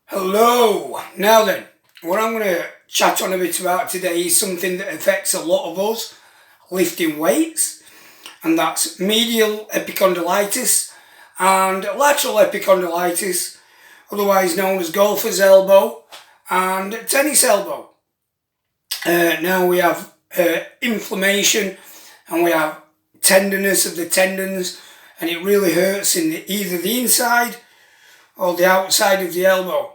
Hello! Now then, what I'm going to chat on a bit about today is something that affects a lot of us, lifting weights, and that's medial epicondylitis and lateral epicondylitis, otherwise known as golfer's elbow and tennis elbow. Now we have inflammation and we have tenderness of the tendons, and it really hurts in either the inside or the outside of the elbow.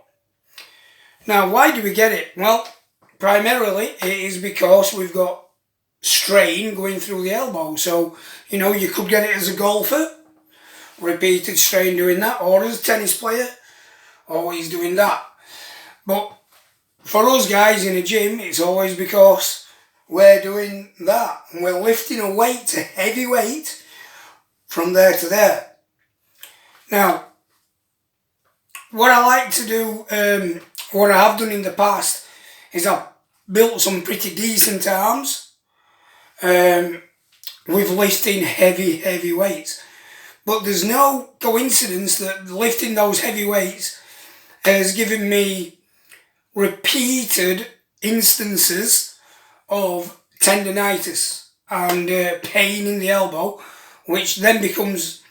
Now, why do we get it? Well, primarily it is because we've got strain going through the elbow. So, you could get it as a golfer, repeated strain doing that, or as a tennis player, always doing that. But for us guys in a gym, it's always because we're doing that. We're lifting a weight, a heavy weight, from there to there. Now, what I like to do, what I have done in the past, is I've built some pretty decent arms with lifting heavy weights. But there's no coincidence that lifting those heavy weights has given me repeated instances of tendinitis and pain in the elbow, which then becomes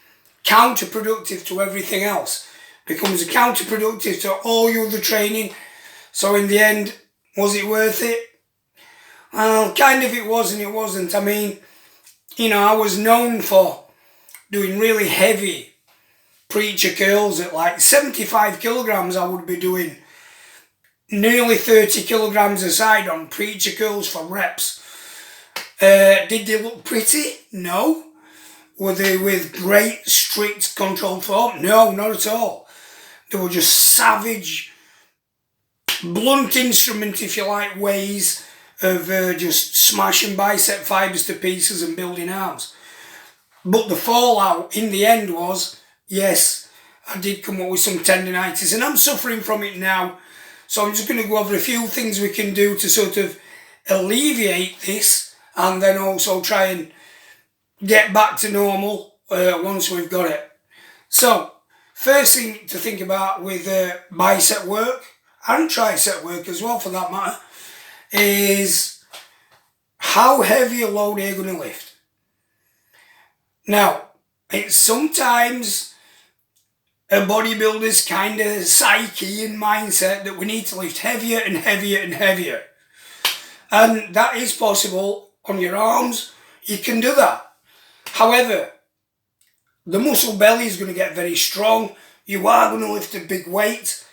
counterproductive to everything else. Becomes counterproductive to all your other training. So in the end, was it worth it? Well, kind of it was and it wasn't. I mean, I was known for doing really heavy preacher curls at like 75 kilograms. I would be doing nearly 30 kilograms a side on preacher curls for reps. Did they look pretty? No. Were they with great, strict, controlled form? No, not at all. They were just savage, blunt instrument, if you like, ways of just smashing bicep fibres to pieces and building arms. But the fallout in the end was, yes, I did come up with some tendinitis and I'm suffering from it now. So I'm just going to go over a few things we can do to sort of alleviate this and then also try and get back to normal once we've got it. So, first thing to think about with bicep work, and tricep work as well for that matter, is how heavy a load are you going to lift? Now, it's sometimes a bodybuilder's kind of psyche and mindset that we need to lift heavier and heavier and heavier. And that is possible on your arms. You can do that. However, the muscle belly is going to get very strong. You are going to lift a big weight.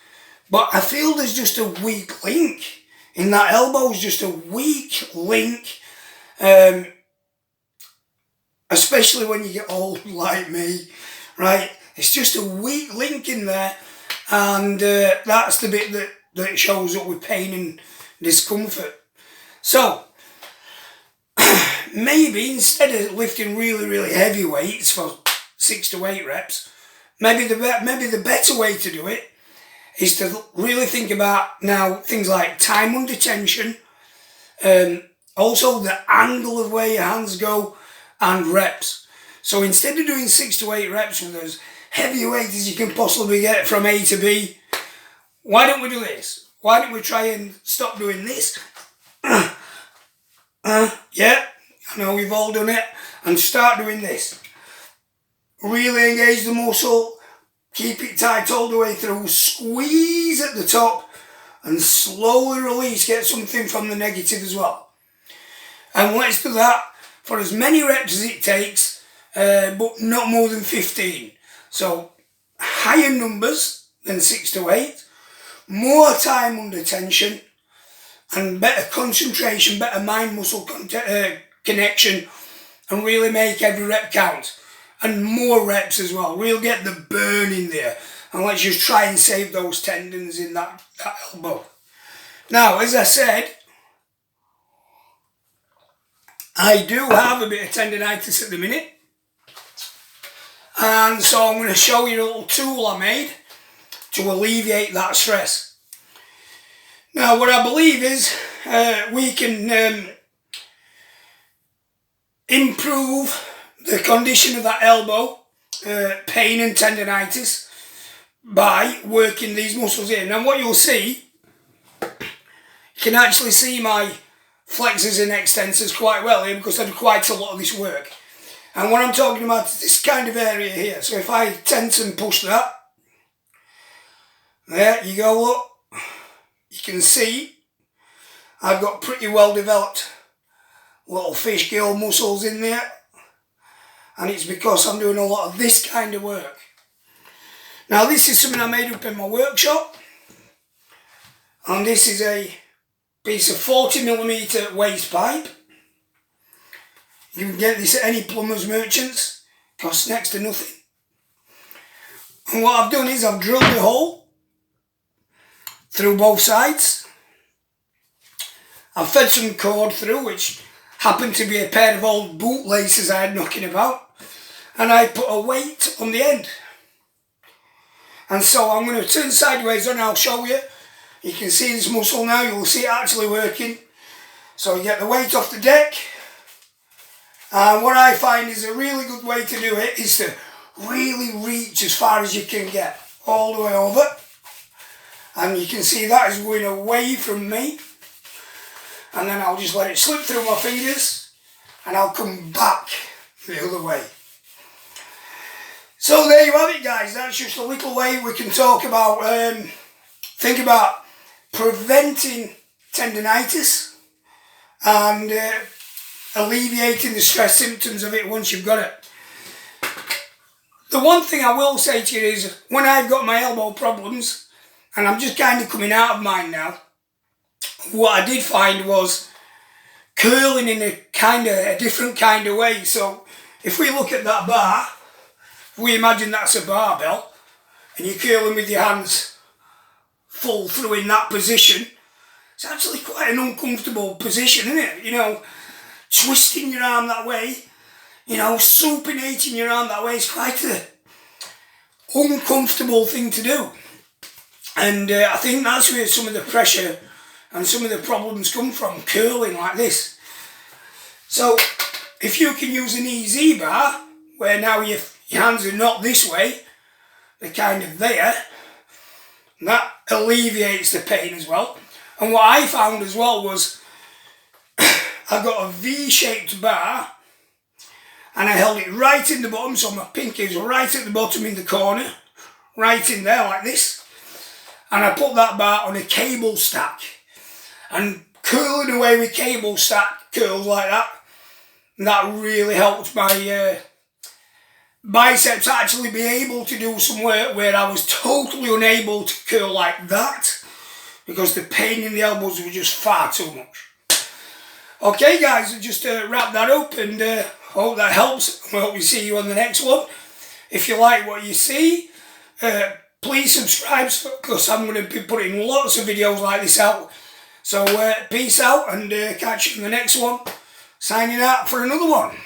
But I feel there's just a weak link. In that elbow is just a weak link. Especially when you get old like me, right? It's just a weak link in there. And that's the bit that shows up with pain and discomfort. So, maybe instead of lifting really heavy weights for 6 to 8 reps, maybe the better way to do it is to really think about now things like time under tension, also the angle of where your hands go, and reps. So instead of doing 6 to 8 reps with as heavy weight as you can possibly get from A to B, why don't we do this? Why don't we try and stop doing this? Yeah, I know we've all done it, and start doing this. Really engage the muscle, keep it tight all the way through, squeeze at the top, and slowly release, get something from the negative as well. And let's do that for as many reps as it takes, but not more than 15. So higher numbers than 6 to 8, more time under tension, and better concentration, better mind-muscle connection, and really make every rep count. And more reps as well. We'll get the burn in there. And let's just try and save those tendons in that elbow. Now, as I said, I do have a bit of tendinitis at the minute. And so I'm going to show you a little tool I made to alleviate that stress. Now, what I believe is we can improve the condition of that elbow, pain and tendinitis, by working these muscles in. And what you'll see, you can actually see my flexors and extensors quite well here because I do quite a lot of this work. And what I'm talking about is this kind of area here. So if I tense and push that, there you go, look. You can see I've got pretty well developed little fish gill muscles in there. And it's because I'm doing a lot of this kind of work. Now this is something I made up in my workshop. And this is a piece of 40mm waste pipe. You can get this at any plumber's merchants. Costs next to nothing. And what I've done is I've drilled a hole through both sides. I've fed some cord through, which happened to be a pair of old boot laces I had knocking about. And I put a weight on the end. And so I'm going to turn sideways on, I'll show you. You can see this muscle now, you'll see it actually working. So you get the weight off the deck. And what I find is a really good way to do it is to really reach as far as you can get, all the way over. And you can see that is going away from me. And then I'll just let it slip through my fingers and I'll come back the other way. So there you have it, guys. That's just a little way we can talk about, think about preventing tendinitis and alleviating the stress symptoms of it once you've got it. The one thing I will say to you is when I've got my elbow problems, and I'm just kind of coming out of mine now, what I did find was curling in a different kind of way. So if we look at that bar, if we imagine that's a barbell, and you're curling with your hands full through in that position, it's actually quite an uncomfortable position, isn't it? You know, twisting your arm that way, you know, supinating your arm that way is quite an uncomfortable thing to do. And I think that's where some of the pressure and some of the problems come from, curling like this. So if you can use an EZ bar, where now your hands are not this way, they're kind of there, that alleviates the pain as well. And what I found as well was I got a V-shaped bar and I held it right in the bottom, so my pinky is right at the bottom in the corner, right in there like this. And I put that bar on a cable stack. And curling away with cable stack curls like that, and that really helped my biceps actually be able to do some work where I was totally unable to curl like that because the pain in the elbows was just far too much. Okay guys, just to wrap that up, and hope that helps. I hope we see you on the next one. If you like what you see, please subscribe because I'm going to be putting lots of videos like this out. So peace out and catch you in the next one. Signing out for another one.